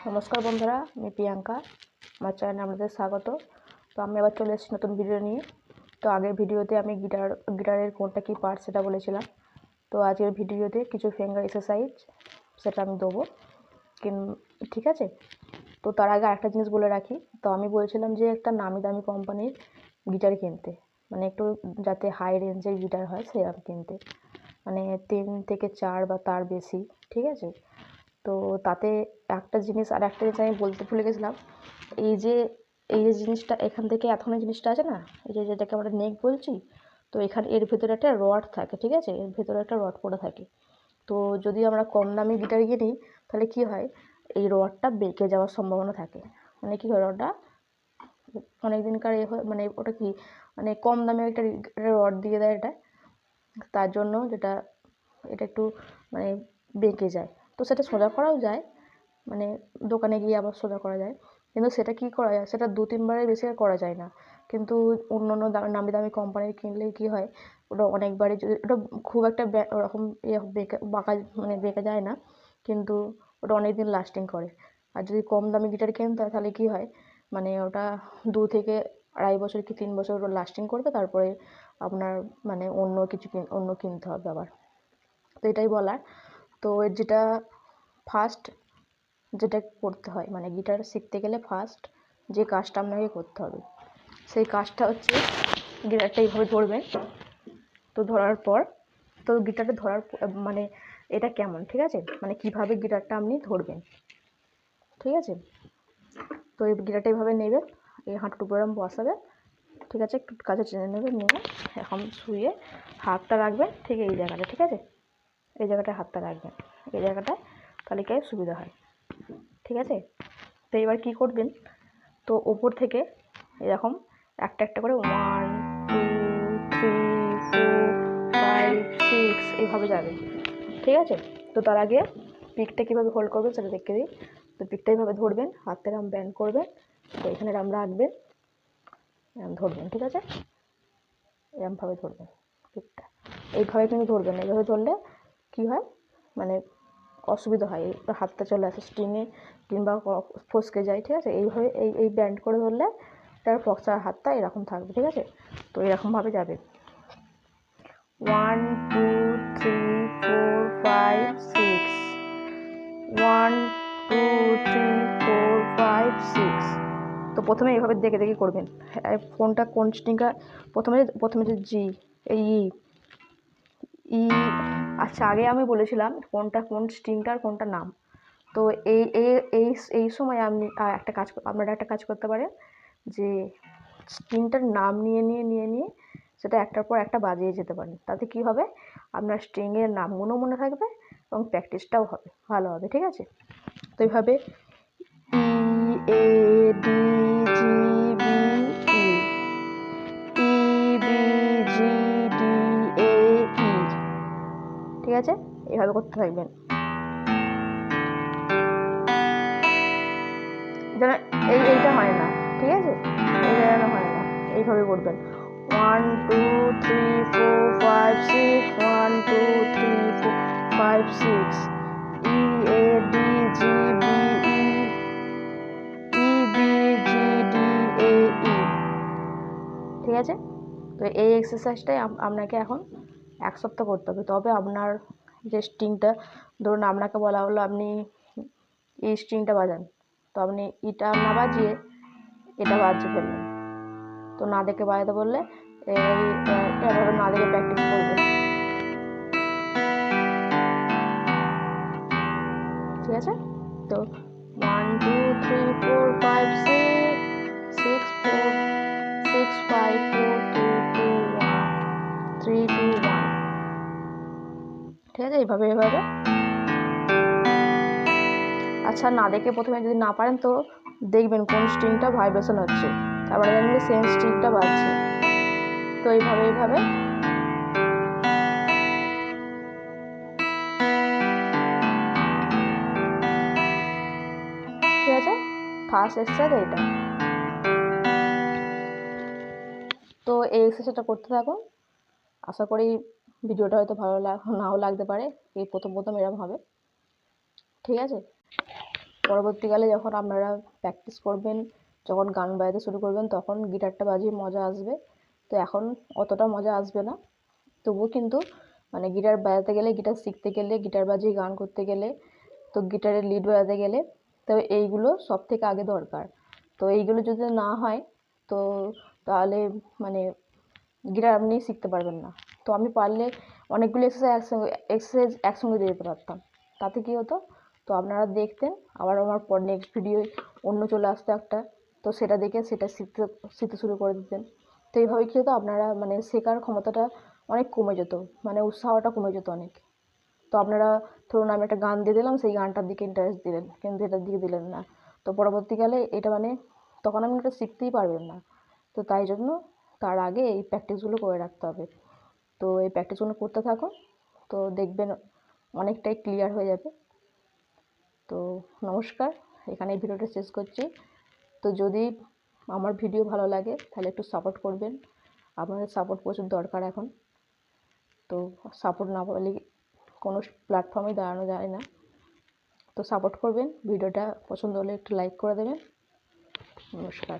নমস্কার বন্ধুরা, আমি প্রিয়াঙ্কা। আমার চ্যানেলে আপনাদের স্বাগত। তো আমি আবার চলে এসেছি নতুন ভিডিও নিয়ে। তো আগের ভিডিওতে আমি গিটারের কোনটা কী পার্ট সেটা বলেছিলাম। তো আজকের ভিডিওতে কিছু ফিঙ্গার এক্সারসাইজ সেটা আমি দেবো, ঠিক আছে। তো তার আগে আরেকটা জিনিস বলে রাখি। তো আমি বলছিলাম যে একটা নামি দামি কোম্পানির গিটার কিনতে, মানে একটু যাতে হাই রেঞ্জের গিটার হয় সেরকম কিনতে, মানে 3 থেকে 4 বা তার বেশি, ঠিক আছে। তো তাতে একটা জিনিস আমি বলতে ভুলে গেছিলাম। এই যে জিনিসটা এখান থেকে এতখানি জিনিসটা আছে না, এই যে যেটাকে আমরা নেক বলছি, তো এখানে এর ভেতরে একটা রড থাকে, ঠিক আছে। এর ভেতরে একটা রড পড়ে থাকে। তো যদি আমরা কম দামি গিটার কিনি তাহলে কি হয়, এই রডটা বেঁকে যাওয়ার সম্ভাবনা থাকে। মানে কি হয়, রডটা অনেক দিনকার হয়, মানে ওটা কি, মানে কম দামে একটা রড দিয়ে দেয় এটা, তার জন্য এটা একটু মানে বেঁকে যায়। তো সেটা সোজা করাও যায়, মানে দোকানে গিয়ে আবার সোজা করা যায়, কিন্তু সেটা কি করা যায়, সেটা 2-3 বারের বেশি আর করা যায় না। কিন্তু অন্য অন্য নামি দামি কোম্পানির কিনলে কি হয়, ওটা অনেকবারই, যদি ওটা খুব একটা ওরকম বেঁকে যায় না, কিন্তু ওটা অনেক দিন লাস্টিং করে। আর যদি কম দামি গিটার কিনতে হয় তাহলে কি হয়, মানে ওটা 2 থেকে 2.5 বছর কি 3 বছর লাস্টিং করবে, তারপরে আপনার মানে অন্য কিনতে হবে আবার। তো এটাই বলার। তো ফার্স্ট যেটা করতে হয়, মানে গিটার শিখতে গেলে ফার্স্ট যে কাজটা আপনাকে করতে হবে, সেই কাজটা হচ্ছে গিটারটা এইভাবে ধরবেন। তো ধরার পর, তো গিটারটা ধরার মানে এটা কেমন, ঠিক আছে, মানে কিভাবে গিটারটা আপনি ধরবেন, ঠিক আছে। তো এই গিটারটা এইভাবে নেবেন, এই হাঁটুর উপরে বসাবেন, ঠিক আছে, একটু কাছে টেনে নেবেন, নিয়ে এখন শুয়ে হাতটা রাখবেন ঠিক এই জায়গাটা, ঠিক আছে। এই জায়গাটায় হাতটা রাখবেন, এই জায়গাটায়, তাহলে কি সুবিধা হয়, ঠিক আছে। তো এবার কী করবেন, তো ওপর থেকে এরকম একটা একটা করে 1 2 3 4 5 6 এইভাবে যাবে, ঠিক আছে। তো তার আগে পিকটা কীভাবে হোল্ড করবেন সেটা দেখে দিই। তো পিকটা এইভাবে ধরবেন, হাতটা এরকম ব্যান্ড করবেন, তো এখানে এরকম রাখবেন, এরকম ধরবেন, ঠিক আছে। এরকমভাবে ধরবেন পিকটা, এইভাবে কিন্তু ধরবেন। এইভাবে ধরলে কী হয়, মানে অসুবিধা হয়, হাতটা চলে আসে স্ট্রিংয়ে কিংবা ফসকে যায়, ঠিক আছে। এইভাবে এই ব্যান্ড করে ধরলে তার ফক্সার হাতটা এরকম থাকবে, ঠিক আছে। তো এরকমভাবে যাবে 1 2 3 4 5 6, 1 2 3 4 5 6। তো প্রথমে এইভাবে দেখে দেখে করবেন, কোনটা কোন স্ট্রিংটা, প্রথমে যে জি, এই ই, আচ্ছা আগে আমি বলেছিলাম কোনটা কোন স্ট্রিংটার কোনটা নাম। তো এই এই এই এই সময় আপনারা একটা কাজ করতে পারেন, যে স্ট্রিংটার নাম নিয়ে সেটা একটার পর একটা বাজিয়ে যেতে পারেন। তাতে কি হবে, আপনার স্ট্রিংয়ের নামগুলো মনে থাকবে এবং প্র্যাকটিসটাও ভালো হবে, ঠিক আছে। তো এইভাবে E A D G B E, E B G D A E, ঠিক আছে। এইভাবে করতে থাকবেন, যেন এইটা হয় না, ঠিক আছে, এইটা যেন হয় না, এইভাবে করবেন 1 2 3 4 5 6, 1 2 3 4 5 6, E A D G B E, E B G D A E, ঠিক আছে। তো এই এক্সারসাইজটাই আপনাকে এখন 1 সপ্তাহ করতে হবে। তবে আপনার যে স্ট্রিংটা, ধরুন আপনাকে বলা হলো আপনি এই স্ট্রিংটা বাজান, তো আপনি ইটা না বাজিয়ে এটা বাজিয়ে ফেললেন। তো না দেখে বাজাতে বললে এভাবে না দেখে প্র্যাকটিস করবেন, ঠিক আছে। তো 1 2 3 4 5 6 6 4 6 5 4 3 2 1 3 2 1, ঠিক আছে। এইভাবে আচ্ছা না দেখে প্রথমে যদি না পারেন তো দেখবেন কোন স্ট্রিংটা ভাইব্রেশন হচ্ছে, তারপরে দেখবেন সেম স্ট্রিংটা বাজছে। তো এইভাবে ঠিক আছে। ফার্স্ট এক্সারসাইজ এইটা। তো এই এক্সারসাইজটা করতে থাকুন, আশা করি ভিডিওটা হয়তো নাও লাগতে পারে, এই প্রথম এরকম হবে, ঠিক আছে। তো পরবর্তীকালে যখন আপনারা প্র্যাকটিস করবেন, যখন গান বাজাতে শুরু করবেন, তখন গিটারটা বাজিয়ে মজা আসবে। তো এখন অতটা মজা আসবে না, তবুও কিন্তু মানে গিটার বাজাতে গেলে, গিটার শিখতে গেলে, গিটার বাজিয়ে গান করতে গেলে, তো গিটারের লিড বাজাতে গেলে তো এইগুলো সব থেকে আগে দরকার। তো এইগুলো যদি না হয় তো তাহলে মানে গিটার আপনি শিখতে পারবেন না। তো আমি পারলে অনেকগুলো এক্সারসাইজ একসঙ্গে দিয়ে দিতে পারতাম, তাতে কী হতো, তো আপনারা দেখতেন, আবার আমার পর নেক্সট ভিডিও অন্য চলে আসতো একটা, তো সেটা দেখে সেটা শিখতে শুরু করে দিতেন। তো এইভাবে কী হতো, আপনারা মানে শেখার ক্ষমতাটা অনেক কমে যেত, মানে উৎসাহটা কমে যেত অনেক। তো আপনারা ধরুন আমি একটা গান দিয়ে দিলাম, সেই গানটার দিকে ইন্টারেস্ট দিলেন, কিন্তু এটার দিকে দিলেন না, তো পরবর্তীকালে এটা মানে তখন আপনি এটা শিখতেই পারবেন না। তো তাই জন্য তার আগে এই প্র্যাকটিসগুলো করে রাখতে হবে। তো এই প্র্যাকটিসগুলো করতে থাকুন, তো দেখবেন অনেকটাই ক্লিয়ার হয়ে যাবে। তো নমস্কার, এখানে এই ভিডিওটা শেষ করছি। তো যদি আমার ভিডিও ভালো লাগে তাহলে একটু সাপোর্ট করবেন, আপনাদের সাপোর্ট প্রচুর দরকার এখন। তো সাপোর্ট না পেলে কোনো প্ল্যাটফর্মে দাঁড়ানো যায় না। তো সাপোর্ট করবেন, ভিডিওটা পছন্দ হলে একটু লাইক করে দেবেন। নমস্কার।